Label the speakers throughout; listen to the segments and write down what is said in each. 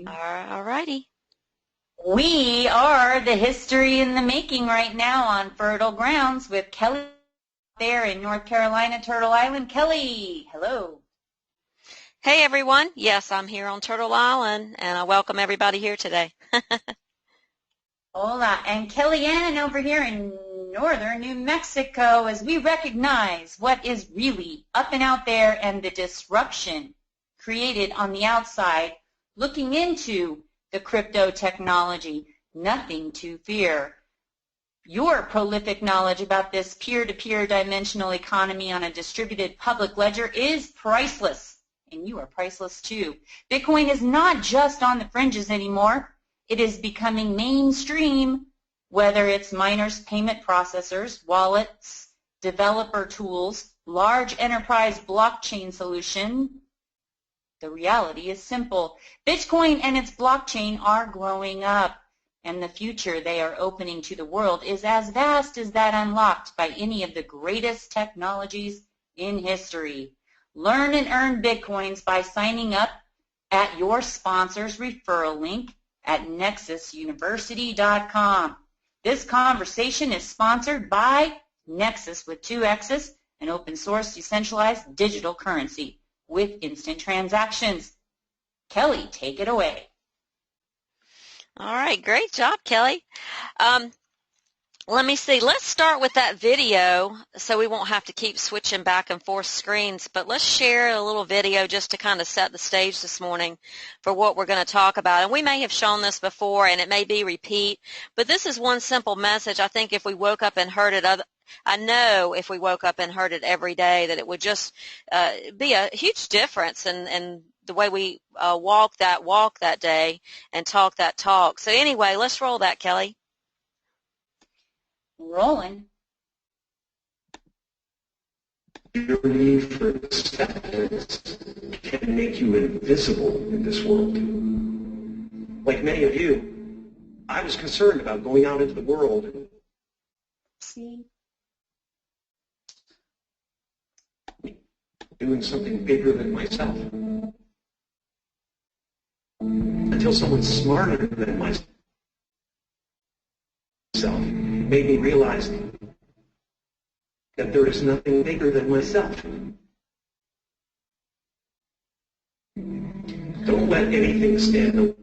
Speaker 1: All righty.
Speaker 2: We are the history in the making right now on Fertile Grounds with Kelly there in North Carolina, Turtle Island. Kelly, hello.
Speaker 1: Hey, everyone. Yes, I'm here on Turtle Island, and I welcome everybody here today.
Speaker 2: Hola. And Kellyanne over here in northern New Mexico as we recognize what is really up and out there and the disruption created on the outside, looking into the crypto technology. Nothing to fear. Your prolific knowledge about this peer-to-peer dimensional economy on a distributed public ledger is priceless, and you are priceless too. Bitcoin is not just on the fringes anymore. It is becoming mainstream, whether it's miners, payment processors, wallets, developer tools, large enterprise blockchain solution. The reality is simple. Bitcoin and its blockchain are growing up, and the future they are opening to the world is as vast as that unlocked by any of the greatest technologies in history. Learn and earn Bitcoins by signing up at your sponsor's referral link at nexusuniversity.com. This conversation is sponsored by Nexus with 2 X's, an open source decentralized digital currency with instant transactions. Kelly, take it away.
Speaker 1: All right. Great job, Kelly. Let me see. Let's start with that video so we won't have to keep switching back and forth screens, but let's share a little video just to kind of set the stage this morning for what we're going to talk about. And we may have shown this before, and it may be repeat, but this is one simple message. I think if we woke up and heard it, I know if we woke up and heard it every day that it would just be a huge difference in the way we walk that day and talk that talk. So anyway, let's roll that, Kelly.
Speaker 2: Rolling.
Speaker 3: Your need for acceptance can make you invisible in this world. Like many of you, I was concerned about going out into the world and doing something bigger than myself. Until someone smarter than myself made me realize that there is nothing bigger than myself. Don't let anything stand in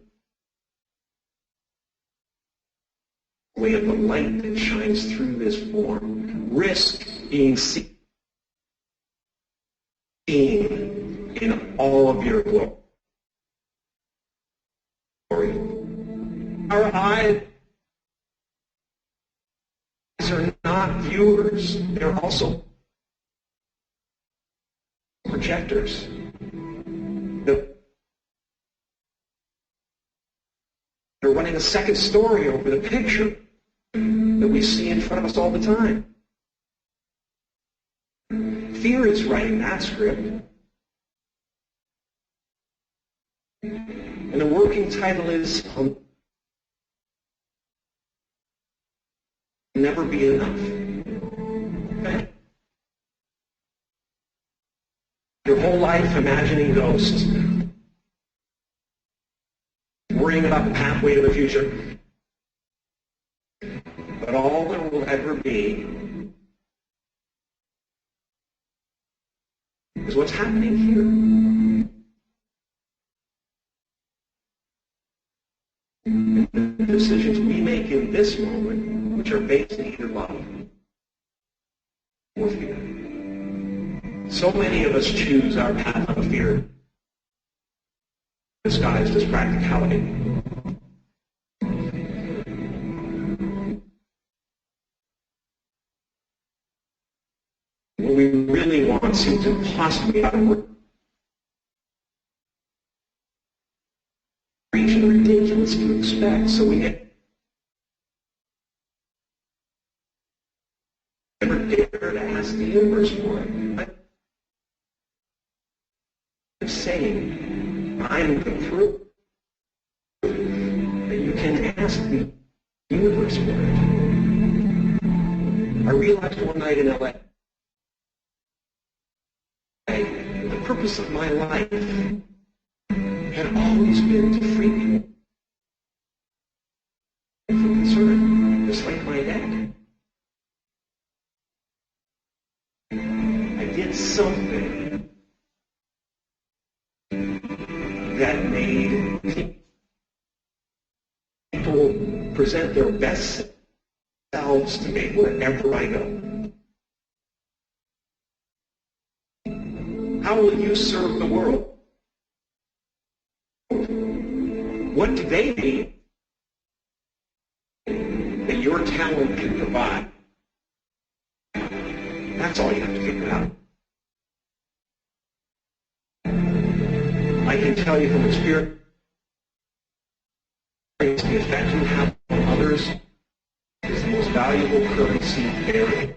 Speaker 3: the way of the light that shines through this form. Risk being seen in all of your glory. Our eyes are not viewers, they're also projectors. They're running a second story over the picture that we see in front of us all the time. Fear is writing that script. And the working title is Never Be Enough. Okay? Your whole life imagining ghosts, worrying about the pathway to the future. But all there will ever be is what's happening here. The decisions we make in this moment, which are based in either love or fear. So many of us choose our path of fear, disguised as practicality. What we really want seems impossibly out of reach and ridiculous to expect, so we never dare to ask the universe for it. I'm saying I'm the proof that you can ask the universe for it. I realized one night in LA, the purpose of my life had always been to free people from concern, just like my dad. I did something that made people present their best selves to me wherever I go. How will you serve the world? What do they need that your talent can provide? That's all you have to figure out. I can tell you from experience, the effect you have on others is the most valuable currency there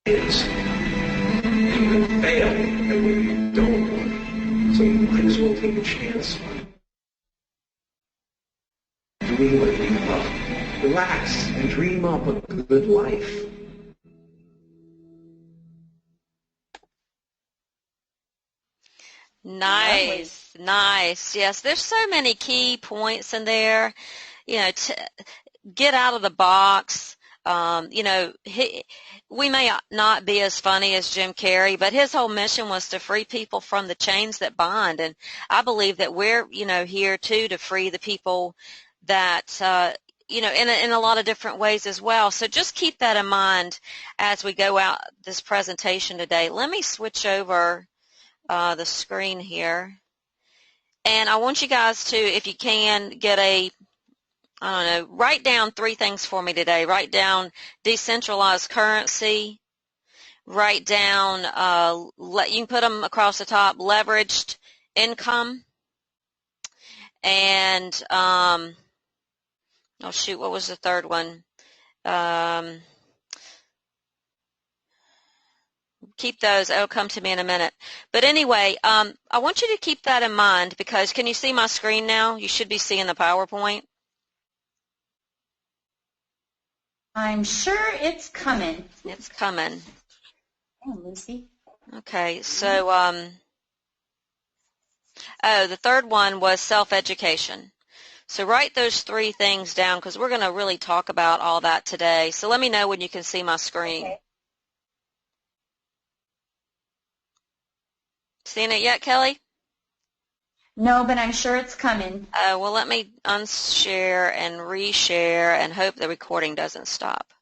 Speaker 3: is. You can fail at what you don't want, so you might as well take a chance on doing what you love. Relax and dream up a good life.
Speaker 1: Nice, nice. Yes, there's so many key points in there. You know, get out of the box. You know, we may not be as funny as Jim Carrey, but his whole mission was to free people from the chains that bind. And I believe that we're, you know, here too to free the people that, you know, in a lot of different ways as well. So just keep that in mind as we go out this presentation today. Let me switch over the screen here. And I want you guys to, if you can, get a, I don't know, write down 3 things for me today. Write down decentralized currency. Write down, you can put them across the top, leveraged income. And, oh shoot, what was the third one? Keep those. It'll come to me in a minute. But anyway, I want you to keep that in mind because can you see my screen now? You should be seeing the PowerPoint.
Speaker 2: I'm sure it's coming.
Speaker 1: It's coming.
Speaker 2: Oh, Lucy.
Speaker 1: Okay, so, oh, the third one was self-education. So write those 3 things down because we're going to really talk about all that today. So let me know when you can see my screen.
Speaker 2: Okay.
Speaker 1: Seen it yet, Kelly?
Speaker 2: No, but I'm sure it's coming.
Speaker 1: Well, let me unshare and reshare and hope the recording doesn't stop.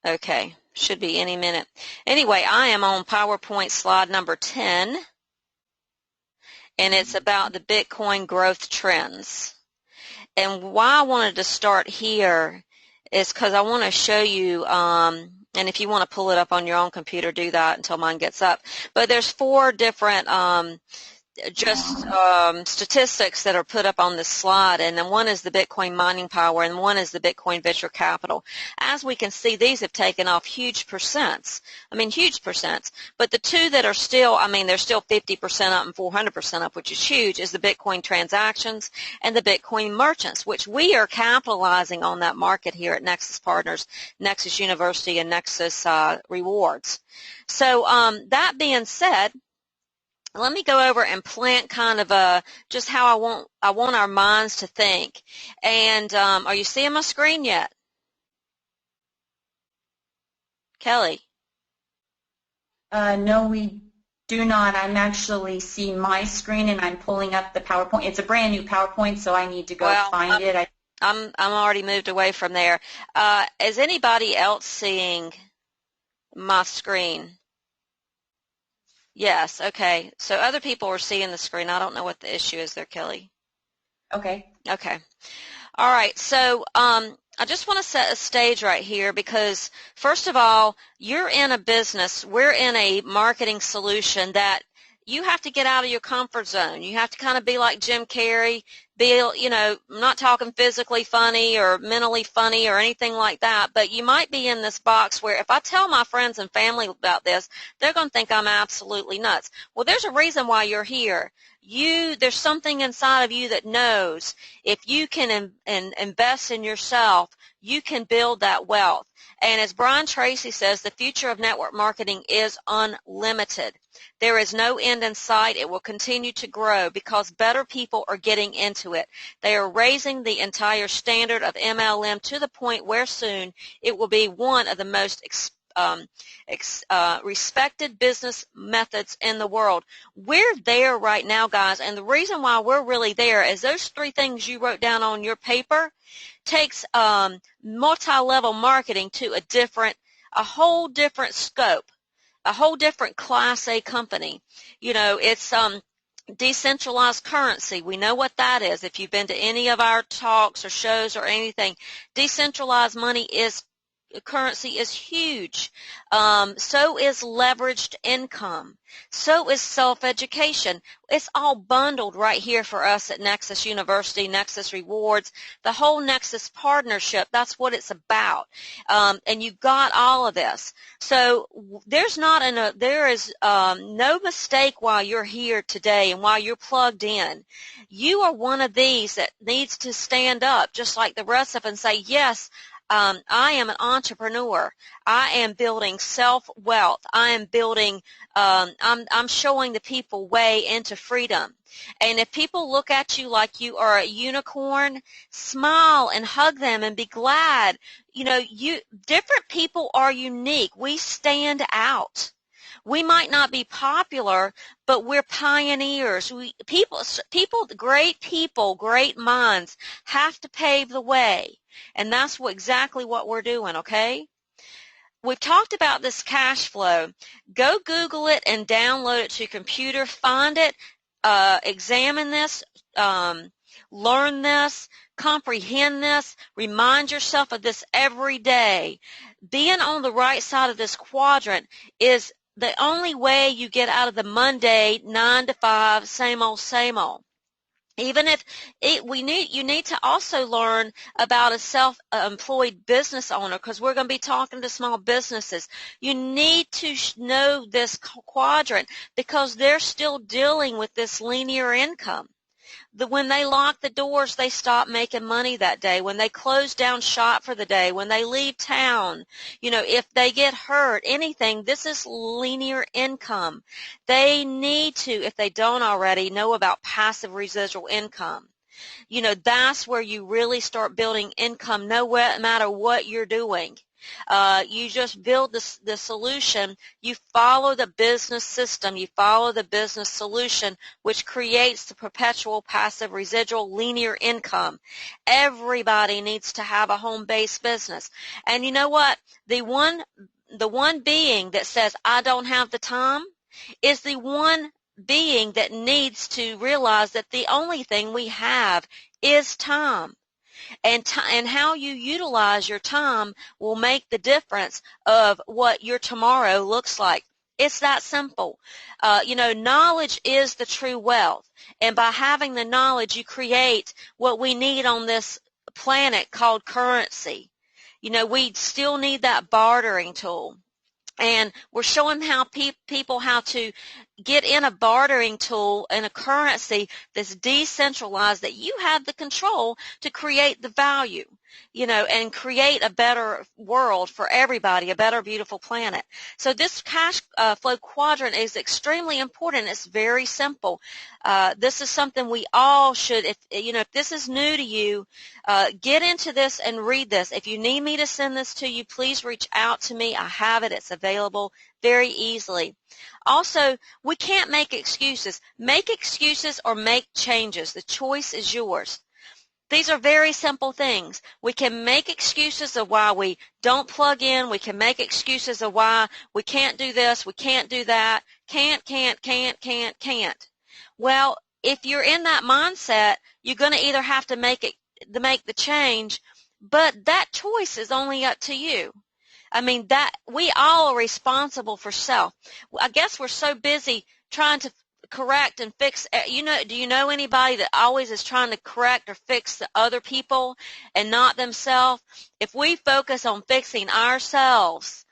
Speaker 1: Okay, should be any minute. Anyway, I am on PowerPoint slide number 10, and it's about the Bitcoin growth trends. And why I wanted to start here is because I want to show you, and if you want to pull it up on your own computer, do that until mine gets up. But there's 4 different statistics that are put up on this slide, and then one is the Bitcoin mining power and one is the Bitcoin venture capital. As we can see, these have taken off huge percents. I mean, huge percents. But the 2 that are still, I mean, they're still 50% up and 400% up, which is huge, is the Bitcoin transactions and the Bitcoin merchants, which we are capitalizing on that market here at Nexus Partners, Nexus University, and Nexus Rewards. So that being said, let me go over and plant kind of just how I want our minds to think. And are you seeing my screen yet? Kelly?
Speaker 2: No, we do not. I'm actually seeing my screen, and I'm pulling up the PowerPoint. It's a brand new PowerPoint, so I need to go find it.
Speaker 1: I'm already moved away from there. Is anybody else seeing my screen? Yes, okay. So other people are seeing the screen. I don't know what the issue is there, Kelly.
Speaker 2: Okay.
Speaker 1: Okay. All right. So I just want to set a stage right here because, first of all, you're in a business. We're in a marketing solution that you have to get out of your comfort zone. You have to kind of be like Jim Carrey, be, you know, I'm not talking physically funny or mentally funny or anything like that, but you might be in this box where if I tell my friends and family about this, they're going to think I'm absolutely nuts. Well, there's a reason why you're here. There's something inside of you that knows if you can invest in yourself, you can build that wealth. And as Brian Tracy says, the future of network marketing is unlimited. There is no end in sight. It will continue to grow because better people are getting into it. They are raising the entire standard of MLM to the point where soon it will be one of the most respected business methods in the world. We're there right now, guys, and the reason why we're really there is those 3 things you wrote down on your paper takes multi-level marketing to a whole different scope, a whole different Class A company. You know, it's decentralized currency. We know what that is. If you've been to any of our talks or shows or anything, decentralized currency is huge. So is leveraged income. So is self-education. It's all bundled right here for us at Nexus University, Nexus Rewards, the whole Nexus partnership. That's what it's about. And you've got all of this. So there is no mistake while you're here today and while you're plugged in. You are one of these that needs to stand up just like the rest of them and say, yes, I am an entrepreneur. I am building self-wealth. I am building, I'm showing the people way into freedom. And if people look at you like you are a unicorn, smile and hug them and be glad. You know, different people are unique. We stand out. We might not be popular, but we're pioneers. Great people, great minds have to pave the way. And that's exactly what we're doing, okay? We've talked about this cash flow. Go Google it and download it to your computer. Find it, examine this, learn this, comprehend this, remind yourself of this every day. Being on the right side of this quadrant is the only way you get out of the Monday 9 to 5, same old, same old. Even if you need to also learn about a self-employed business owner, because we're going to be talking to small businesses. You need to know this quadrant because they're still dealing with this linear income. When they lock the doors, they stop making money that day. When they close down shop for the day, when they leave town, you know, if they get hurt, anything, this is linear income. They need to, if they don't already, know about passive residual income. You know, that's where you really start building income no matter what you're doing. You just build the solution. You follow the business system. You follow the business solution, which creates the perpetual passive residual linear income. Everybody needs to have a home-based business. And you know what? The one being that says, I don't have the time, is the one being that needs to realize that the only thing we have is time. And how you utilize your time will make the difference of what your tomorrow looks like. It's that simple. You know, knowledge is the true wealth. And by having the knowledge, you create what we need on this planet called currency. You know, we still need that bartering tool. And we're showing how people how to get in a bartering tool and a currency that's decentralized, that you have the control to create the value, you know, and create a better world for everybody, a better, beautiful planet. So this cash flow quadrant is extremely important. It's very simple. This is something we all should, if this is new to you, get into this and read this. If you need me to send this to you, please reach out to me. I have it. It's available very easily. Also, we can't make excuses. Make excuses or make changes. The choice is yours. These are very simple things. We can make excuses of why we don't plug in. We can make excuses of why we can't do this, we can't do that. Can't. Well, if you're in that mindset, you're going to either have to make the change, but that choice is only up to you. I mean, that we all are responsible for self. I guess we're so busy trying to correct and fix. Do you know anybody that always is trying to correct or fix the other people and not themselves? If we focus on fixing ourselves,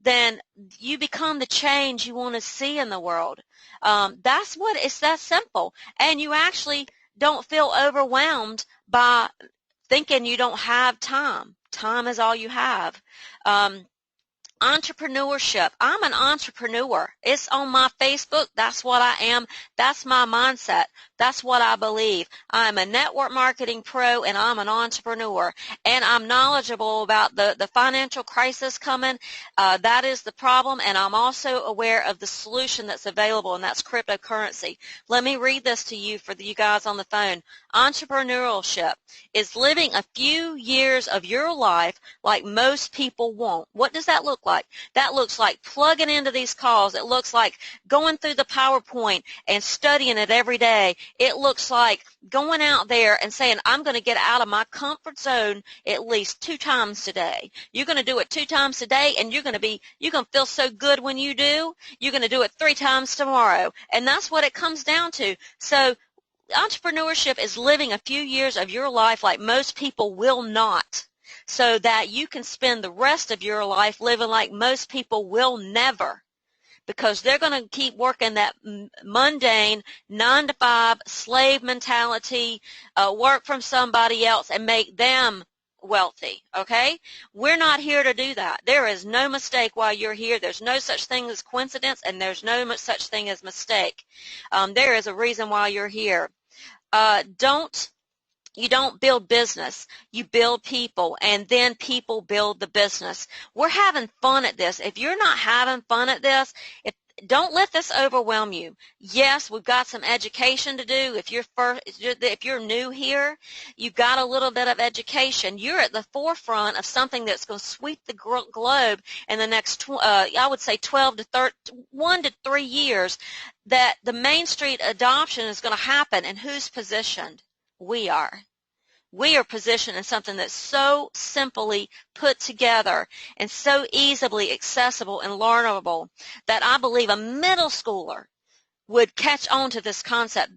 Speaker 1: then you become the change you want to see in the world. It's that simple. And you actually don't feel overwhelmed by thinking you don't have time. time is all you have. Entrepreneurship. I'm an entrepreneur. It's on my Facebook. That's what I am. That's my mindset. That's what I believe. I'm a network marketing pro, and I'm an entrepreneur. And I'm knowledgeable about the financial crisis coming. That is the problem. And I'm also aware of the solution that's available, and that's cryptocurrency. Let me read this to you for you guys on the phone. Entrepreneurship is living a few years of your life like most people won't. What does that look like? That looks like plugging into these calls. It looks like going through the PowerPoint and studying it every day. It looks like going out there and saying, I'm going to get out of my comfort zone at least 2 times today. You're going to do it 2 times today, and you're going to feel so good when you do. You're going to do it 3 times tomorrow. And that's what it comes down to. So entrepreneurship is living a few years of your life like most people will not, so that you can spend the rest of your life living like most people will never, because they're going to keep working that mundane 9-to-5 slave mentality, work from somebody else and make them wealthy, okay? We're not here to do that. There is no mistake while you're here. There's no such thing as coincidence, and there's no such thing as mistake. There is a reason why you're here. You don't build business. You build people, and then people build the business. We're having fun at this. If you're not having fun at this, don't let this overwhelm you. Yes, we've got some education to do. If you're new here, you've got a little bit of education. You're at the forefront of something that's going to sweep the globe in the next, I would say 1 to 3 years, that the Main Street adoption is going to happen. And who's positioned? We are. We are positioned in something that's so simply put together and so easily accessible and learnable that I believe a middle schooler would catch on to this concept.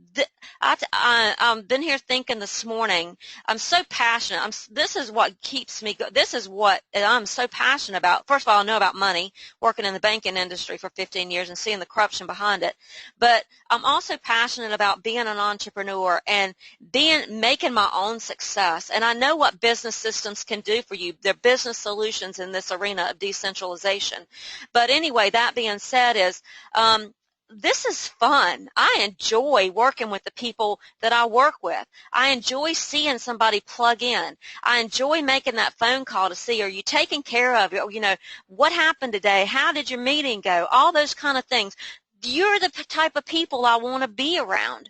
Speaker 1: I've been here thinking this morning. I'm so passionate. This is what keeps me going. This is what I'm so passionate about. First of all, I know about money, working in the banking industry for 15 years and seeing the corruption behind it. But I'm also passionate about being an entrepreneur and making my own success. And I know what business systems can do for you. They're business solutions in this arena of decentralization. But anyway, that being said is, this is fun. I enjoy working with the people that I work with. I enjoy seeing somebody plug in. I enjoy making that phone call to see, are you taking care of it? You know, what happened today? How did your meeting go? All those kind of things. You're the type of people I want to be around.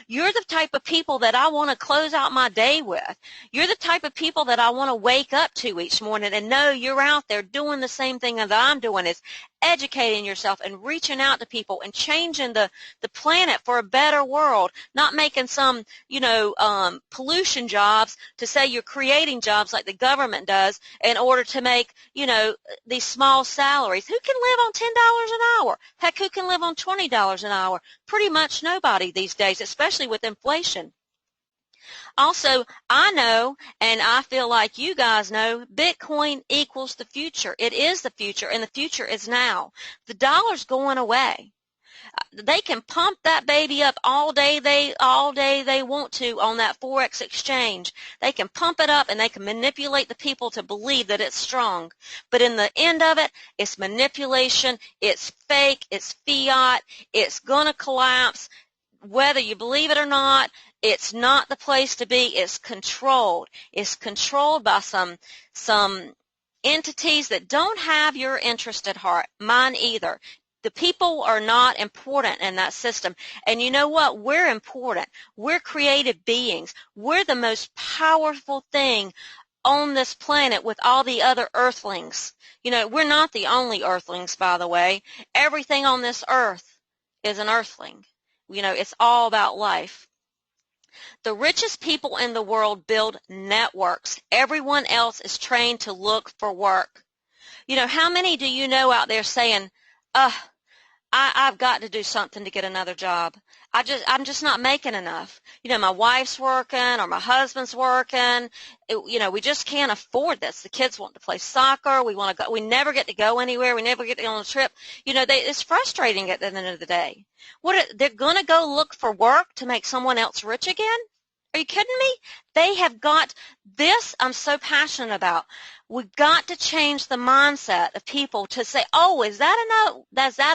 Speaker 1: You're the type of people that I want to close out my day with. You're the type of people that I want to wake up to each morning and know you're out there doing the same thing that I'm doing, is educating yourself and reaching out to people and changing the planet for a better world, not making some, pollution jobs to say you're creating jobs like the government does in order to make, these small salaries. Who can live on $10 an hour? Heck, who can live on $20 an hour? Pretty much nobody these days, especially with inflation. Also, I know, and I feel like you guys know, Bitcoin equals the future. It is the future, and the future is now. The dollar's going away. They can pump that baby up all day they want to on that Forex exchange. They can pump it up, and they can manipulate the people to believe that it's strong. But in the end of it, it's manipulation, it's fake, it's fiat, it's going to collapse. Whether you believe it or not, it's not the place to be. It's controlled. It's controlled by some entities that don't have your interest at heart, mine either. The people are not important in that system. And you know what? We're important. We're creative beings. We're the most powerful thing on this planet with all the other earthlings. We're not the only earthlings, by the way. Everything on this earth is an earthling. It's all about life. The richest people in the world build networks. Everyone else is trained to look for work. How many do you know out there saying, I've got to do something to get another job. I'm just not making enough. My wife's working or my husband's working. We just can't afford this. The kids want to play soccer. We want to go. We never get to go anywhere. We never get to go on a trip. It's frustrating at the end of the day. They're going to go look for work to make someone else rich again? Are you kidding me? They have got this. I'm so passionate about. We've got to change the mindset of people to say, oh, is that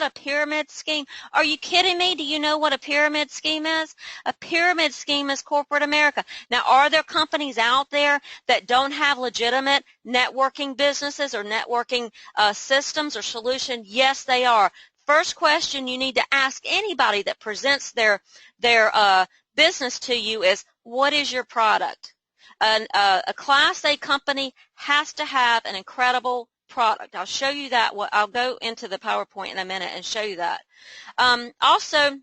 Speaker 1: a pyramid scheme? Are you kidding me? Do you know what a pyramid scheme is? A pyramid scheme is corporate America. Now, are there companies out there that don't have legitimate networking businesses or networking systems or solutions? Yes, they are. First question you need to ask anybody that presents their business to you is, what is your product? A Class A company has to have an incredible product. I'll show you that. I'll go into the PowerPoint in a minute and show you that. Also,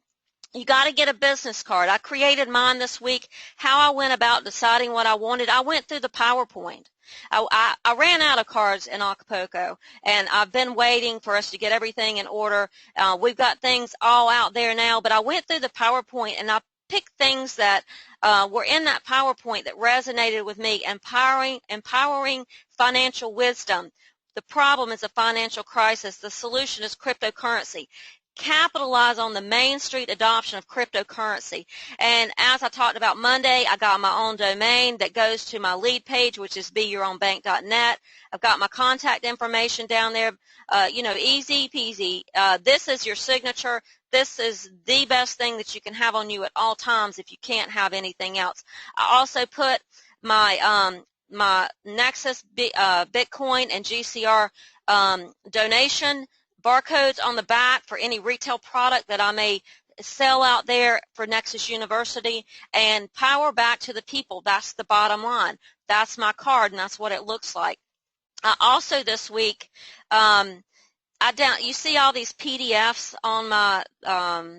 Speaker 1: you got to get a business card. I created mine this week. How I went about deciding what I wanted, I went through the PowerPoint. I ran out of cards in Acapulco, and I've been waiting for us to get everything in order. We've got things all out there now, but I went through the PowerPoint, and I picked things that were in that PowerPoint that resonated with me. Empowering financial wisdom. The problem is a financial crisis. The solution is cryptocurrency. Capitalize on the Main Street adoption of cryptocurrency. And as I talked about Monday, I got my own domain that goes to my lead page, which is beyourownbank.net. I've got my contact information down there, easy peasy. This is your signature. This is the best thing that you can have on you at all times if you can't have anything else. I also put my my Nexus Bitcoin and GCR donation barcodes on the back for any retail product that I may sell out there for Nexus University, and power back to the people. That's the bottom line. That's my card, and that's what it looks like. Also this week, you see all these PDFs on my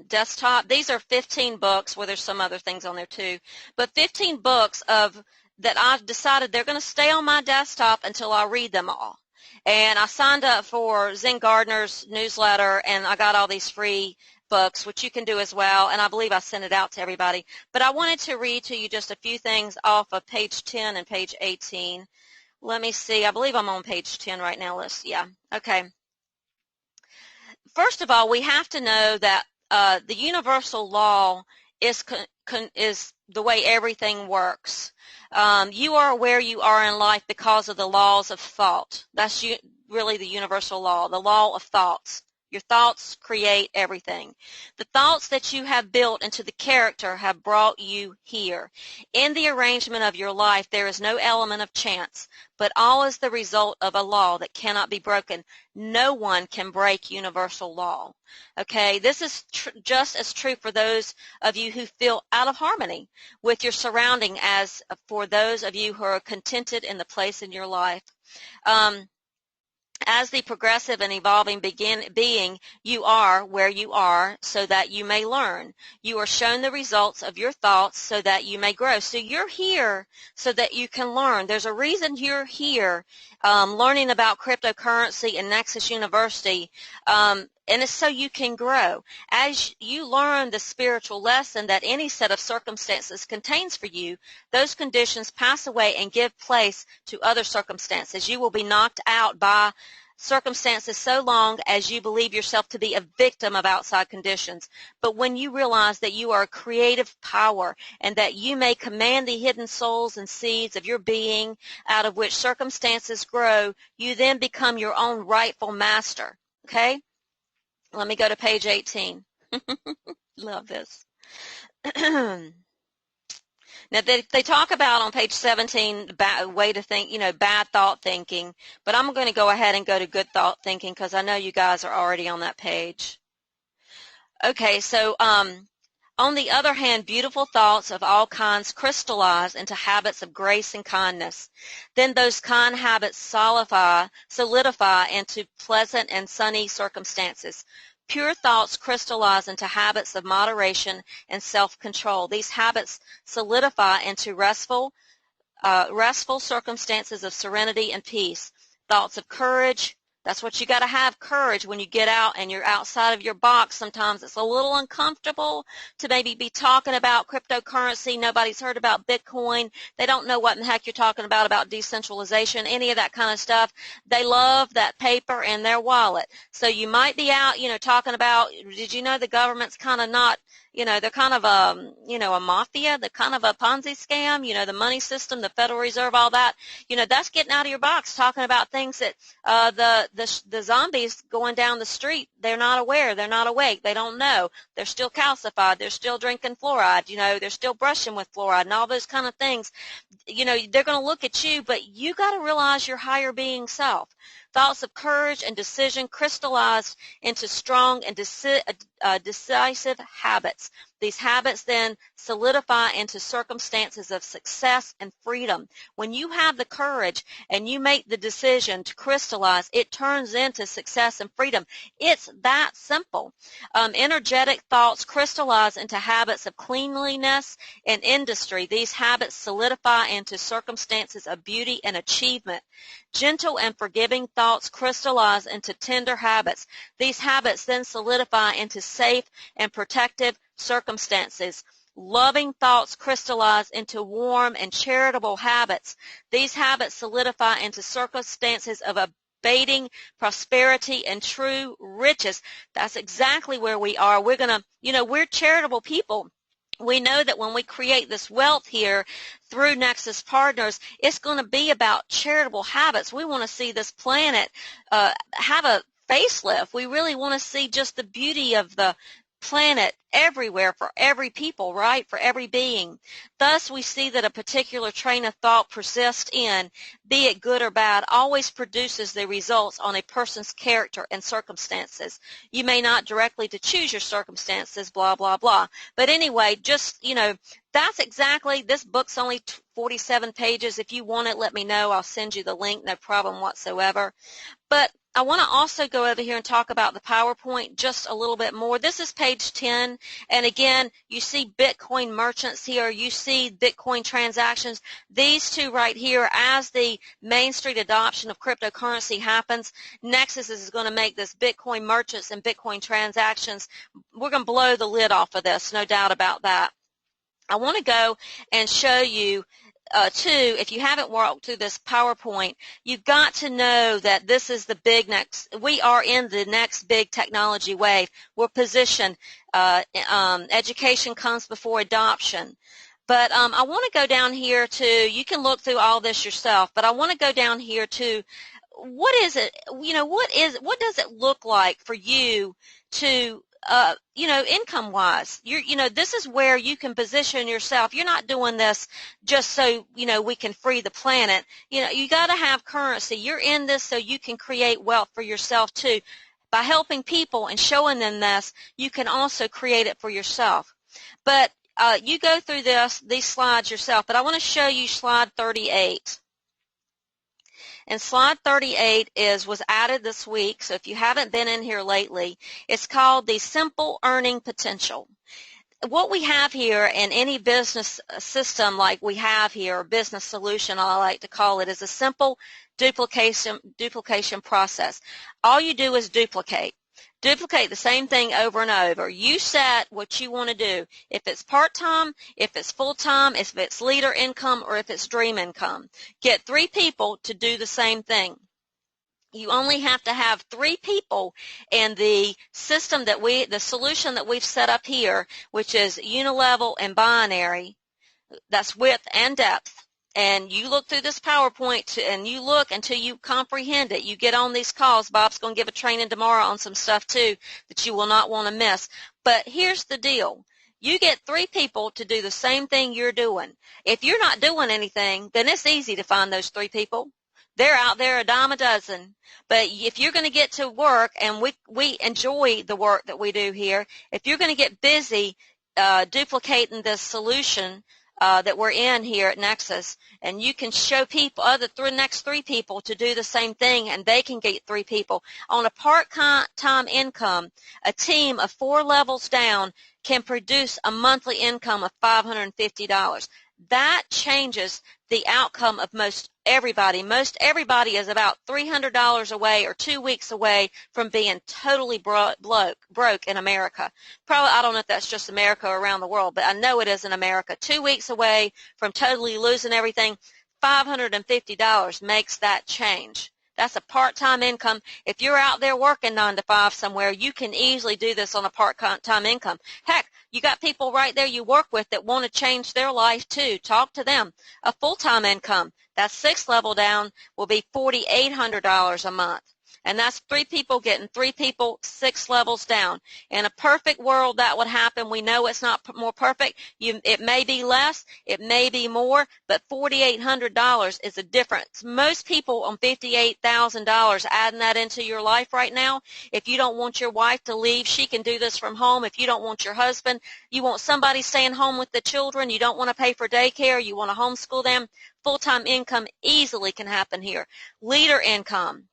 Speaker 1: desktop. These are 15 books, well, there's some other things on there too, but 15 books that I've decided they're going to stay on my desktop until I read them all. And I signed up for Zen Gardner's newsletter, and I got all these free books, which you can do as well, and I believe I sent it out to everybody. But I wanted to read to you just a few things off of page 10 and page 18. Let me see. I believe I'm on page 10 right now. Okay. First of all, we have to know that the universal law is the way everything works. You are where you are in life because of the laws of thought. That's really the universal law, the law of thoughts. Your thoughts create everything. The thoughts that you have built into the character have brought you here. In the arrangement of your life, there is no element of chance, but all is the result of a law that cannot be broken. No one can break universal law. Okay, this is just as true for those of you who feel out of harmony with your surrounding as for those of you who are contented in the place in your life. As the progressive and evolving being, you are where you are so that you may learn. You are shown the results of your thoughts so that you may grow. So you're here so that you can learn. There's a reason you're here learning about cryptocurrency and Nexus University, and it's so you can grow. As you learn the spiritual lesson that any set of circumstances contains for you, those conditions pass away and give place to other circumstances. You will be knocked out by circumstances so long as you believe yourself to be a victim of outside conditions. But when you realize that you are a creative power and that you may command the hidden souls and seeds of your being out of which circumstances grow, you then become your own rightful master. Okay? Let me go to page 18. Love this. Now, they talk about on page 17 way to think, bad thought thinking, but I'm going to go ahead and go to good thought thinking because I know you guys are already on that page. Okay, so on the other hand, beautiful thoughts of all kinds crystallize into habits of grace and kindness. Then those kind habits solidify into pleasant and sunny circumstances. Pure thoughts crystallize into habits of moderation and self-control. These habits solidify into restful circumstances of serenity and peace. Thoughts of courage. That's what you got to have, courage when you get out and you're outside of your box. Sometimes it's a little uncomfortable to maybe be talking about cryptocurrency. Nobody's heard about Bitcoin. They don't know what in the heck you're talking about decentralization, any of that kind of stuff. They love that paper in their wallet. So you might be out, talking about, did you know the government's kind of not, they're kind of a mafia, they're kind of a Ponzi scam, the money system, the Federal Reserve, all that. That's getting out of your box, talking about things that the zombies going down the street, they're not aware, they're not awake, they don't know. They're still calcified, they're still drinking fluoride, they're still brushing with fluoride and all those kind of things. They're going to look at you, but you got to realize your higher being self. Thoughts of courage and decision crystallized into strong and decisive habits. These habits then solidify into circumstances of success and freedom. When you have the courage and you make the decision to crystallize, it turns into success and freedom. It's that simple. Energetic thoughts crystallize into habits of cleanliness and industry. These habits solidify into circumstances of beauty and achievement. Gentle and forgiving thoughts crystallize into tender habits. These habits then solidify into safe and protective circumstances. Loving thoughts crystallize into warm and charitable habits. These habits solidify into circumstances of abating prosperity and true riches. That's exactly where we are. We're going to, we're charitable people. We know that when we create this wealth here through Nexus Partners, it's going to be about charitable habits. We want to see this planet have a facelift. We really want to see just the beauty of the planet everywhere for every people, right? For every being. Thus, we see that a particular train of thought persists in, be it good or bad, always produces the results on a person's character and circumstances. You may not directly to choose your circumstances, blah, blah, blah. But anyway, just, that's exactly, this book's only 47 pages. If you want it, let me know. I'll send you the link, no problem whatsoever. But I want to also go over here and talk about the PowerPoint just a little bit more. This is page 10, and again, you see Bitcoin merchants here, you see Bitcoin transactions. These two right here, as the Main Street adoption of cryptocurrency happens, Nexus is going to make this Bitcoin merchants and Bitcoin transactions. We're going to blow the lid off of this, no doubt about that. I want to go and show you too, if you haven't walked through this PowerPoint, you've got to know that this is the big next, we are in the next big technology wave. We're positioned, education comes before adoption. But I want to go down here to, you can look through all this yourself, but I want to go down here to, what is it, what does it look like for you to income-wise, this is where you can position yourself. You're not doing this just so, we can free the planet. You got to have currency. You're in this so you can create wealth for yourself too. By helping people and showing them this, you can also create it for yourself. But you go through these slides yourself, but I want to show you slide 38. And slide 38 was added this week, so if you haven't been in here lately, it's called the Simple Earning Potential. What we have here in any business system like we have here, or business solution I like to call it, is a simple duplication process. All you do is duplicate. Duplicate the same thing over and over. You set what you want to do. If it's part-time, if it's full-time, if it's leader income, or if it's dream income. Get 3 people to do the same thing. You only have to have 3 people, and the system the solution that we've set up here, which is unilevel and binary, that's width and depth. And you look through this PowerPoint and you look until you comprehend it. You get on these calls. Bob's going to give a training tomorrow on some stuff too that you will not want to miss. But here's the deal. You get 3 people to do the same thing you're doing. If you're not doing anything, then it's easy to find those 3 people. They're out there a dime a dozen. But if you're going to get to work, and we enjoy the work that we do here, if you're going to get busy duplicating this solution that we're in here at Nexus, and you can show people, next 3 people to do the same thing, and they can get 3 people. On a part-time income, a team of 4 levels down can produce a monthly income of $550. That changes the outcome of most everybody. Most everybody is about $300 away or 2 weeks away from being totally broke in America. Probably, I don't know if that's just America or around the world, but I know it is in America. 2 weeks away from totally losing everything. $550 makes that change. That's a part-time income. If you're out there working 9 to 5 somewhere, you can easily do this on a part-time income. Heck, you got people right there you work with that want to change their life too. Talk to them. A full-time income, that 6th level down, will be $4,800 a month. And that's 3 people getting 3 people 6 levels down. In a perfect world, that would happen. We know it's not more perfect. It may be less, it may be more, but $4,800 is a difference. Most people on $58,000, adding that into your life right now, if you don't want your wife to leave, she can do this from home. If you don't want your husband, you want somebody staying home with the children, you don't want to pay for daycare, you want to homeschool them, full-time income easily can happen here. Leader income.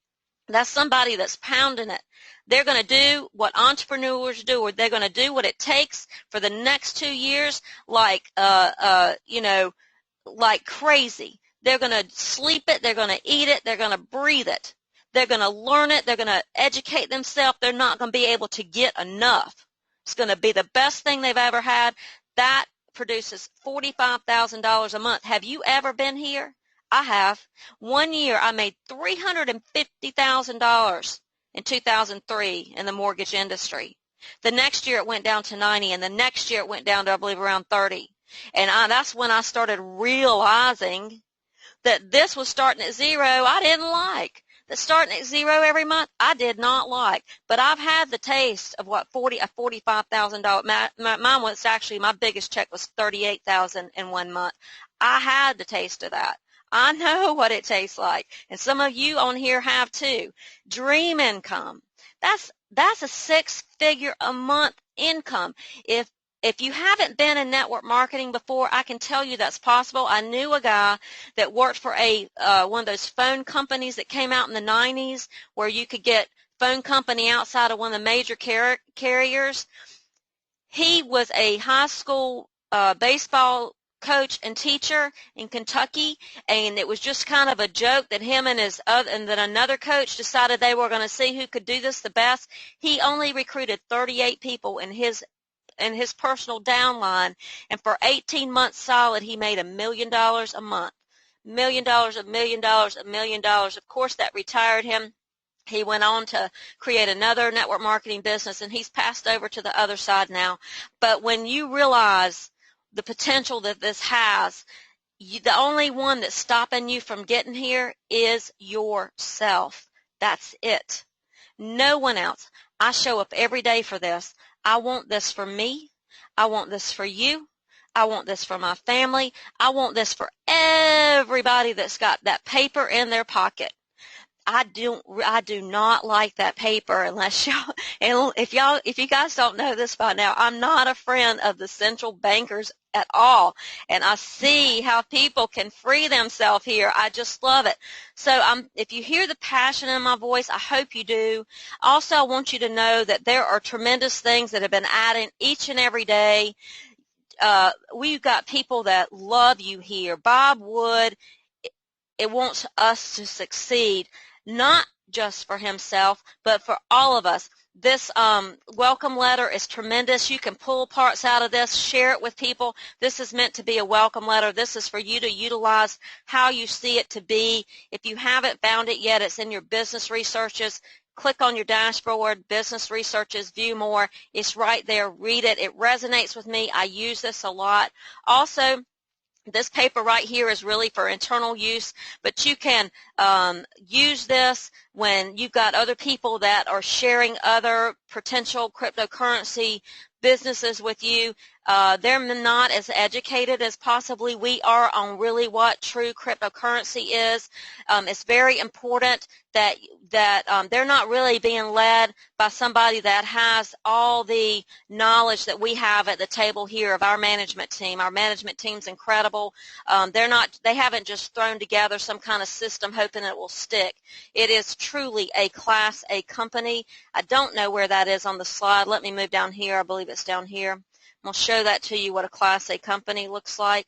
Speaker 1: That's somebody that's pounding it. They're going to do what entrepreneurs do, or they're going to do what it takes for the next 2 years, like like crazy. They're going to sleep it. They're going to eat it. They're going to breathe it. They're going to learn it. They're going to educate themselves. They're not going to be able to get enough. It's going to be the best thing they've ever had. That produces $45,000 a month. Have you ever been here? I have. 1 year I made $350,000 in 2003 in the mortgage industry. The next year it went down to 90, and the next year it went down to, I believe, around 30. And that's when I started realizing that this was starting at zero I didn't like. That starting at zero every month I did not like. But I've had the taste of what a $45,000. Mine was actually, my biggest check was $38,000 in 1 month. I had the taste of that. I know what it tastes like, and some of you on here have too. Dream income. That's a 6-figure a month income. If you haven't been in network marketing before, I can tell you that's possible. I knew a guy that worked for one of those phone companies that came out in the 90s, where you could get phone company outside of one of the major carriers. He was a high school baseball coach and teacher in Kentucky, and it was just kind of a joke that him and then another coach decided they were going to see who could do this the best. He only recruited 38 people in his personal downline, and for 18 months solid, he made $1 million a month. $1 million, $1 million, $1 million. Of course, that retired him. He went on to create another network marketing business, and he's passed over to the other side now. But when you realize the potential that this has, the only one that's stopping you from getting here is yourself. That's it. No one else. I show up every day for this. I want this for me. I want this for you. I want this for my family. I want this for everybody that's got that paper in their pocket. I do not like that paper unless y'all, and if you guys don't know this by now, I'm not a friend of the central bankers at all. And I see how people can free themselves here. I just love it. So if you hear the passion in my voice, I hope you do. Also, I want you to know that there are tremendous things that have been added each and every day. We've got people that love you here. Bob Wood, it wants us to succeed, not just for himself, but for all of us. This welcome letter is tremendous. You can pull parts out of this, share it with people. This is meant to be a welcome letter. This is for you to utilize how you see it to be. If you haven't found it yet, it's in your business researches. Click on your dashboard, business researches, view more. It's right there. Read it. It resonates with me. I use this a lot. Also, this paper right here is really for internal use, but you can use this when you've got other people that are sharing other potential cryptocurrency businesses with you. They're not as educated as possibly we are on really what true cryptocurrency is. It's very important that they're not really being led by somebody that has all the knowledge that we have at the table here of our management team. Our management team's incredible. They haven't just thrown together some kind of system hoping it will stick. It is truly a Class A company. I don't know where that is on the slide. Let me move down here. I believe it's down here. I'll show that to you, what a Class A company looks like.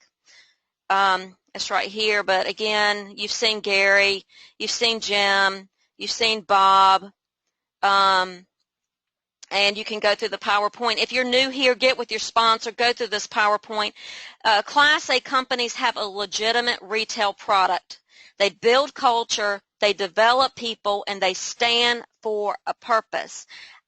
Speaker 1: It's right here, but again, you've seen Gary, you've seen Jim, you've seen Bob, and you can go through the PowerPoint. If you're new here, get with your sponsor, go through this PowerPoint. Class A companies have a legitimate retail product. They build culture, they develop people, and they stand for a purpose.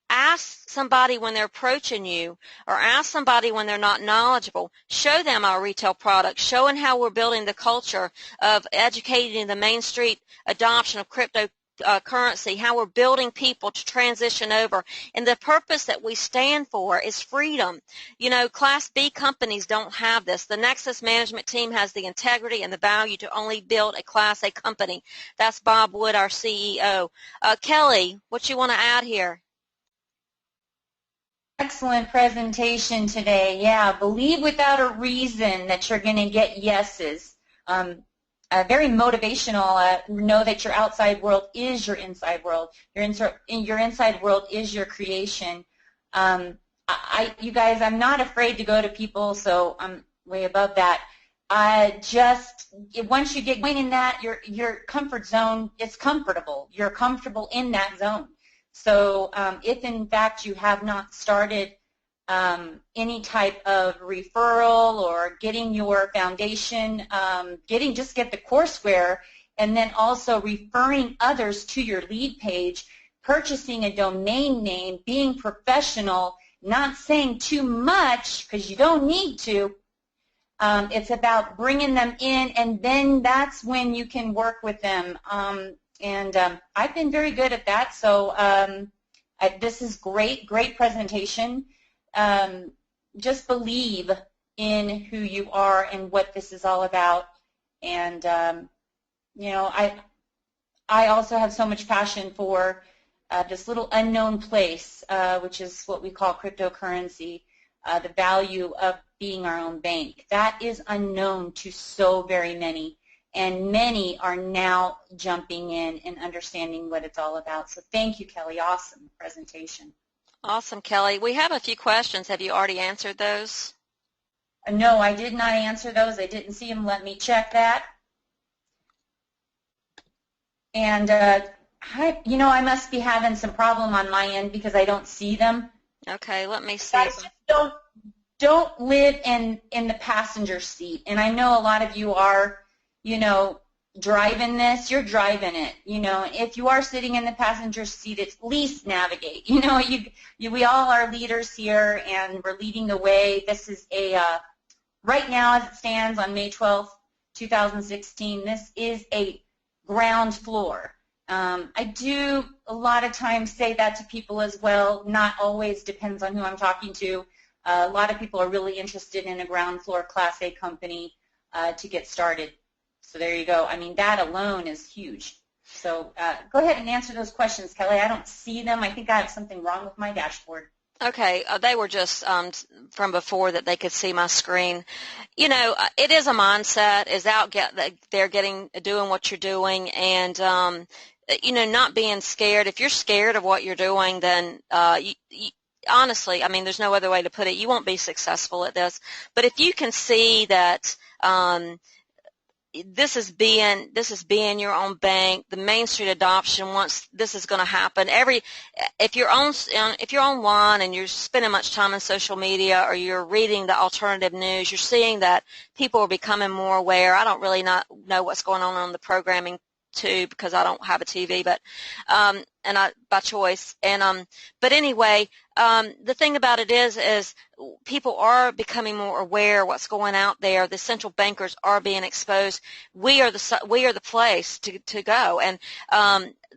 Speaker 1: Ask somebody when they're approaching you, or ask somebody when they're not knowledgeable. Show them our retail products. Show them how we're building the culture of educating the Main Street adoption of cryptocurrency, how we're building people to transition over. And the purpose that we stand for is freedom. You know, Class B companies don't have this. The Nexus management team has the integrity and the value to only build a Class A company. That's Bob Wood, our CEO. Kelly, what you want to add here?
Speaker 2: Excellent presentation today. Yeah, believe without a reason that you're going to get yeses. Very motivational. Know that your outside world is your inside world. Your inside world is your creation. You guys, I'm not afraid to go to people, so I'm way above that. Once you get going in that, your comfort zone is comfortable. You're comfortable in that zone. So if, in fact, you have not started any type of referral or getting your foundation, just get the courseware, and then also referring others to your lead page, purchasing a domain name, being professional, not saying too much because you don't need to. It's about bringing them in, and then that's when you can work with them. I've been very good at that, so this is great presentation. Just believe in who you are and what this is all about. And, you know, I also have so much passion for this little unknown place, which is what we call cryptocurrency, the value of being our own bank. That is unknown to so very many. And many are now jumping in and understanding what it's all about. So thank you, Kelly. Awesome presentation.
Speaker 1: Awesome, Kelly. We have a few questions. Have you already answered those?
Speaker 2: No, I did not answer those. I didn't see them. Let me check that. And, I must be having some problem on my end because I don't see them.
Speaker 1: Okay, let me see.
Speaker 2: Guys, just don't live in the passenger seat. And I know a lot of you are, driving this, you're driving it. If you are sitting in the passenger seat, at least navigate. We all are leaders here, and we're leading the way. This is right now as it stands on May 12th, 2016, this is a ground floor. I do a lot of times say that to people as well. Not always, depends on who I'm talking to. A lot of people are really interested in a ground floor Class A company to get started. So there you go. I mean, that alone is huge. So go ahead and answer those questions, Kelly. I don't see them. I think I have something wrong with my dashboard.
Speaker 1: Okay, they were just from before that they could see my screen. It is a mindset, is out there doing what you're doing, and not being scared. If you're scared of what you're doing, then honestly, I mean, there's no other way to put it. You won't be successful at this. But if you can see that this is being your own bank, the Main Street adoption, once this is going to happen, if you're online and you're spending much time on social media, or you're reading the alternative news, you're seeing that people are becoming more aware. I don't really not know what's going on the programming too, because I don't have a TV, but and I by choice. And but anyway, the thing about it is people are becoming more aware of what's going out there. The central bankers are being exposed. We are the place to go. And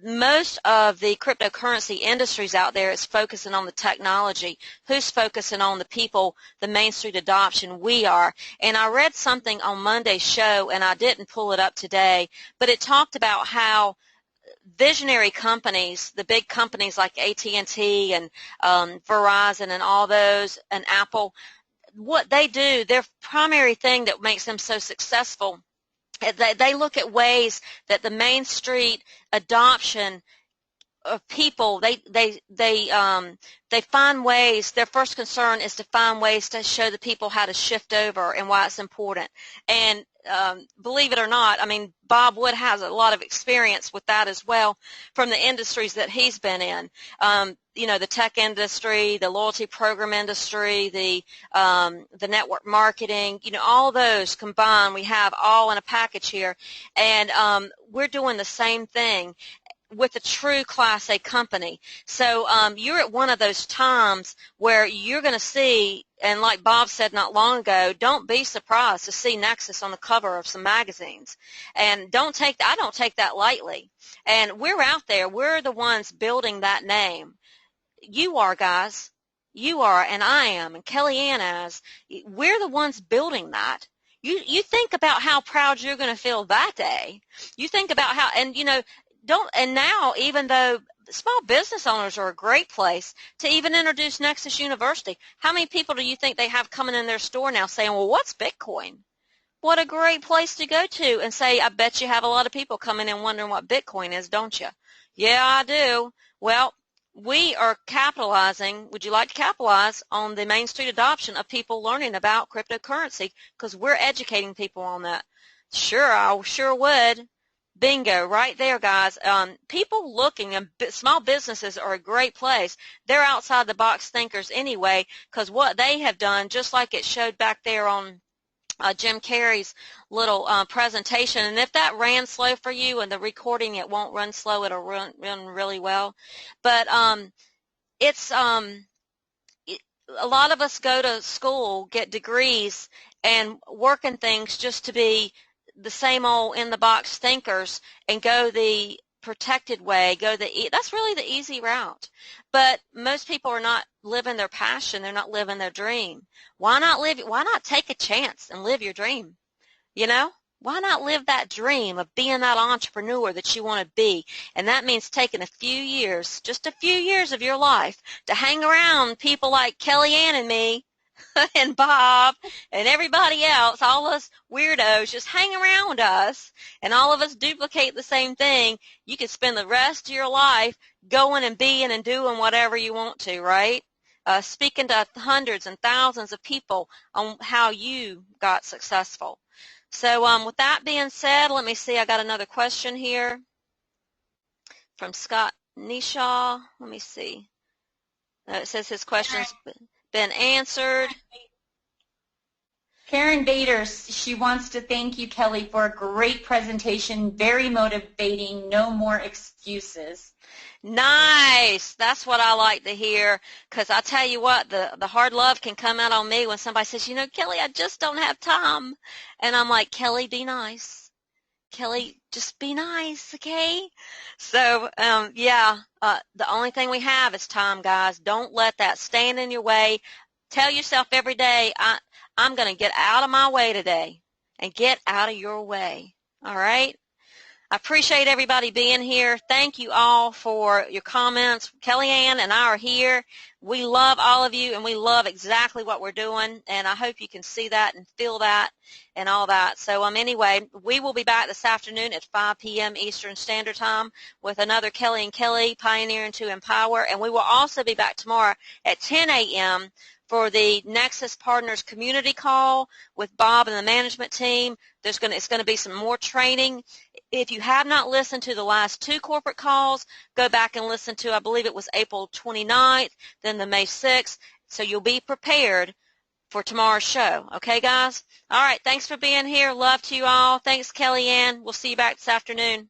Speaker 1: most of the cryptocurrency industries out there is focusing on the technology. Who's focusing on the people, the Main Street adoption? We are. And I read something on Monday's show, and I didn't pull it up today, but it talked about how visionary companies, the big companies like AT&T and Verizon and all those, and Apple, what they do, their primary thing that makes them so successful, they look at ways that the Main Street adoption of people, they find ways. Their first concern is to find ways to show the people how to shift over and why it's important. And believe it or not, I mean, Bob Wood has a lot of experience with that as well from the industries that he's been in. You know, the tech industry, the loyalty program industry, the network marketing, you know, all those combined, we have all in a package here. And we're doing the same thing with a true Class A company. So you're at one of those times where you're going to see, and like Bob said not long ago, don't be surprised to see Nexus on the cover of some magazines. And I don't take that lightly. And we're out there. We're the ones building that name. You are, guys. You are, and I am, and Kellyanne is. We're the ones building that. You think about how proud you're going to feel that day. You think about how, and you know, and now, even though small business owners are a great place to even introduce Nexus University, how many people do you think they have coming in their store now saying, well, what's Bitcoin? What a great place to go to and say, I bet you have a lot of people coming in wondering what Bitcoin is, don't you? Yeah, I do. Well, we are capitalizing, would you like to capitalize on the Main Street adoption of people learning about cryptocurrency, because we're educating people on that. Sure, I sure would. Bingo, right there, guys. People looking, and small businesses are a great place. They're outside the box thinkers anyway, because what they have done, just like it showed back there on Jim Carrey's little presentation, and if that ran slow for you and the recording, it won't run slow, it'll run really well. But it's a lot of us go to school, get degrees, and work in things just to be the same old in-the-box thinkers and go the protected way, that's really the easy route. But most people are not living their passion. They're not living their dream. Why not take a chance and live your dream? You know? Why not live that dream of being that entrepreneur that you want to be? And that means taking a few years, just a few years of your life to hang around people like Kellyanne and me, and Bob and everybody else, all us weirdos, just hang around us, and all of us duplicate the same thing. You can spend the rest of your life going and being and doing whatever you want to, right? Speaking to hundreds and thousands of people on how you got successful. So with that being said, let me see. I got another question here from Scott Nishaw. Let me see. It says his question's been answered.
Speaker 2: Karen Bader, she wants to thank you, Kelly, for a great presentation, very motivating, no more excuses.
Speaker 1: Nice. That's what I like to hear, because I tell you what, the hard love can come out on me when somebody says, you know, Kelly, I just don't have time. And I'm like, Kelly, be nice. Kelly, just be nice, okay? So, the only thing we have is time, guys. Don't let that stand in your way. Tell yourself every day, I'm going to get out of my way today, and get out of your way, all right? I appreciate everybody being here. Thank you all for your comments. Kellyanne and I are here. We love all of you, and we love exactly what we're doing, and I hope you can see that and feel that and all that. So anyway, we will be back this afternoon at 5 p.m. Eastern Standard Time with another Kelly and Kelly, Pioneering to Empower, and we will also be back tomorrow at 10 a.m. for the Nexus Partners Community Call with Bob and the management team. It's going to be some more training. If you have not listened to the last two corporate calls, go back and listen to, I believe it was April 29th, then the May 6th, so you'll be prepared for tomorrow's show. Okay, guys? All right, thanks for being here. Love to you all. Thanks, Kellyanne. We'll see you back this afternoon.